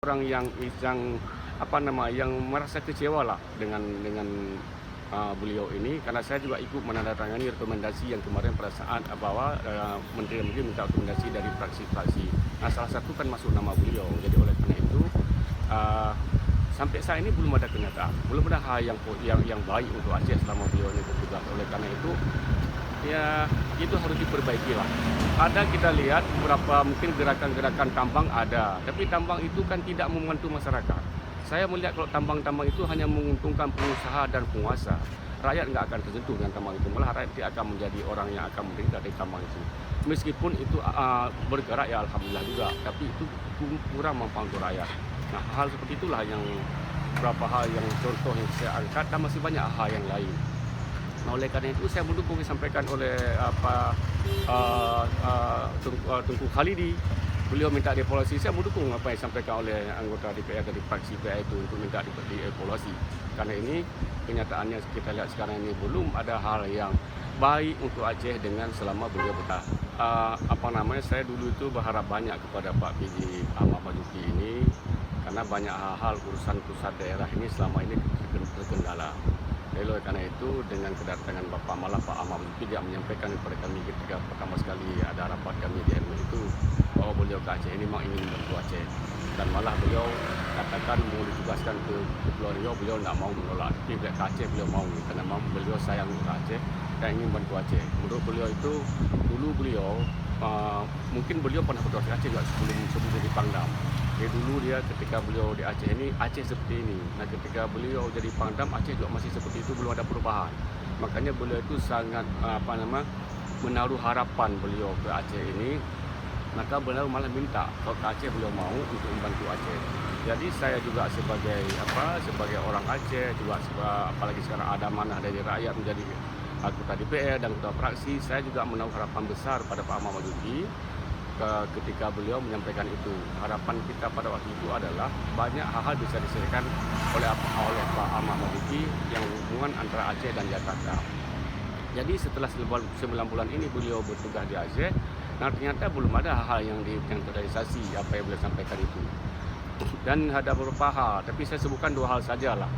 orang yang yang merasa kecewa lah dengan beliau ini, karena saya juga ikut menandatangani rekomendasi yang kemarin pada saat bahwa menteri-menteri minta rekomendasi dari fraksi-fraksi. Nah, salah satu kan masuk nama beliau. Jadi oleh karena itu sampai saat ini belum ada kenyataan, belum ada hal yang baik untuk Aceh selama beliau ini bertugas. Oleh karena itu ya itu harus diperbaiki lah. Ada kita lihat beberapa mungkin gerakan-gerakan tambang ada, tapi tambang itu kan tidak membantu masyarakat. Saya melihat kalau tambang-tambang itu hanya menguntungkan pengusaha dan penguasa. Rakyat nggak akan tersentuh dengan tambang itu, malah rakyat dia akan menjadi orang yang akan menderita dari tambang itu. Meskipun itu bergerak ya alhamdulillah juga, tapi itu kurang membantu rakyat. Nah, hal seperti itulah yang beberapa hal yang contoh yang saya angkat, dan masih banyak hal yang lain. Nah, oleh karena itu saya mendukung yang disampaikan oleh Tunku Khalidi. Beliau minta dievaluasi, saya mendukung apa yang disampaikan oleh anggota DPR dari fraksi PI itu untuk minta dievaluasi. Karena ini kenyataannya kita lihat sekarang ini belum ada hal yang baik untuk Aceh dengan selama beliau bertahan. Saya dulu itu berharap banyak kepada Pak PJ Ahmad Majuki ini, karena banyak hal-hal urusan pusat daerah ini selama ini terkendala. Jadi karena itu dengan kedatangan Bapak Pak Ahmad Majuki, dia menyampaikan kepada kami ketika pertama sekali ada rapat kami di RW itu, bahwa beliau ke Aceh ini memang ingin membantu Aceh, dan malah beliau katakan mau ditugaskan ke Pulau Riau, beliau tidak mau menolak, tapi ke Aceh beliau mau, karena beliau sayang ke Aceh dan ingin bantu Aceh. Menurut beliau itu dulu beliau mungkin beliau pernah bertugas ke Aceh juga sebelum jadi Pangdam. Jadi dulu dia ketika beliau di Aceh ini, Aceh seperti ini. Nah, ketika beliau jadi Pangdam, Aceh juga masih seperti itu, belum ada perubahan. Makanya beliau itu sangat menaruh harapan beliau ke Aceh ini. Maka beliau malah minta kalau ke Aceh beliau mau untuk membantu Aceh. Jadi saya juga sebagai orang Aceh juga, apalagi sekarang ada amanah dari rakyat menjadi anggota DPR dan anggota fraksi, saya juga menaruh harapan besar pada Pak Ahmad Majuki. Ketika beliau menyampaikan itu, harapan kita pada waktu itu adalah banyak hal-hal bisa diselesaikan oleh Pak Ahmad Majuki yang hubungan antara Aceh dan Jakarta. Jadi setelah 9 bulan ini beliau bertugas di Aceh, nah ternyata belum ada hal yang terrealisasi apa yang beliau sampaikan itu. Dan ada beberapa hal, tapi saya sebutkan 2 hal sajalah.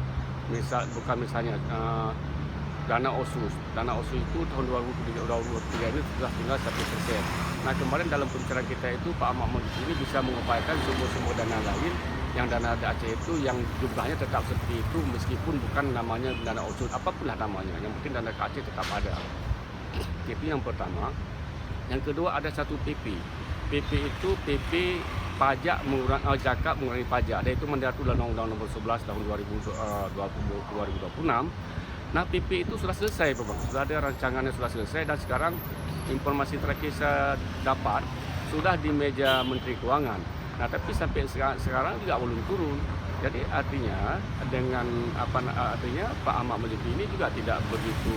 Misalnya dana OSUS. Dana OSUS itu tahun 2023 ini sudah tinggal 1%. Nah, kemarin dalam pembicaraan kita itu Pak Ahmad Majuki ini bisa mengupayakan sumber-sumber dana lain, yang dana Aceh itu yang jumlahnya tetap seperti itu, meskipun bukan namanya dana OSUS, apapun lah namanya, yang penting dana ke Aceh tetap ada. Itu yang pertama. Yang kedua, ada satu PP. PP itu PP pajak zakat mengurangi pajak, dan itu mendapat Undang-Undang Nomor 11 tahun 2026. Nah, PP itu sudah selesai, Bapak. Sudah ada rancangannya, sudah selesai, dan sekarang informasi terakhir saya dapat sudah di meja Menteri Keuangan. Nah, tapi sampai sekarang juga belum turun. Jadi artinya Pak Ahmad Majuki ini juga tidak begitu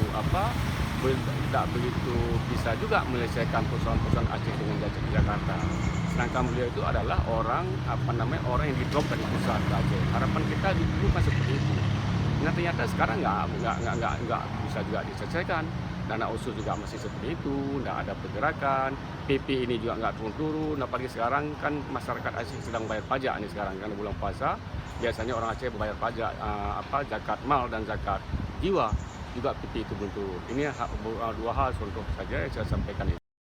bisa juga menyelesaikan persoalan-persoalan Aceh dengan Jakarta. Sedangkan beliau itu adalah orang yang didrop dari pusat ke Aceh. Harapan kita dulu kan seperti itu. Nah, ternyata sekarang nggak bisa juga diselesaikan. Dana OSUS juga masih seperti itu, tidak ada pergerakan. PP ini juga nggak turun-turun. Apalagi sekarang kan masyarakat Aceh sedang bayar pajak ini sekarang, karena bulan puasa biasanya orang Aceh bayar pajak zakat mal dan zakat jiwa, juga PP itu belum turun. Ini 2 hal contoh saja yang saya sampaikan itu.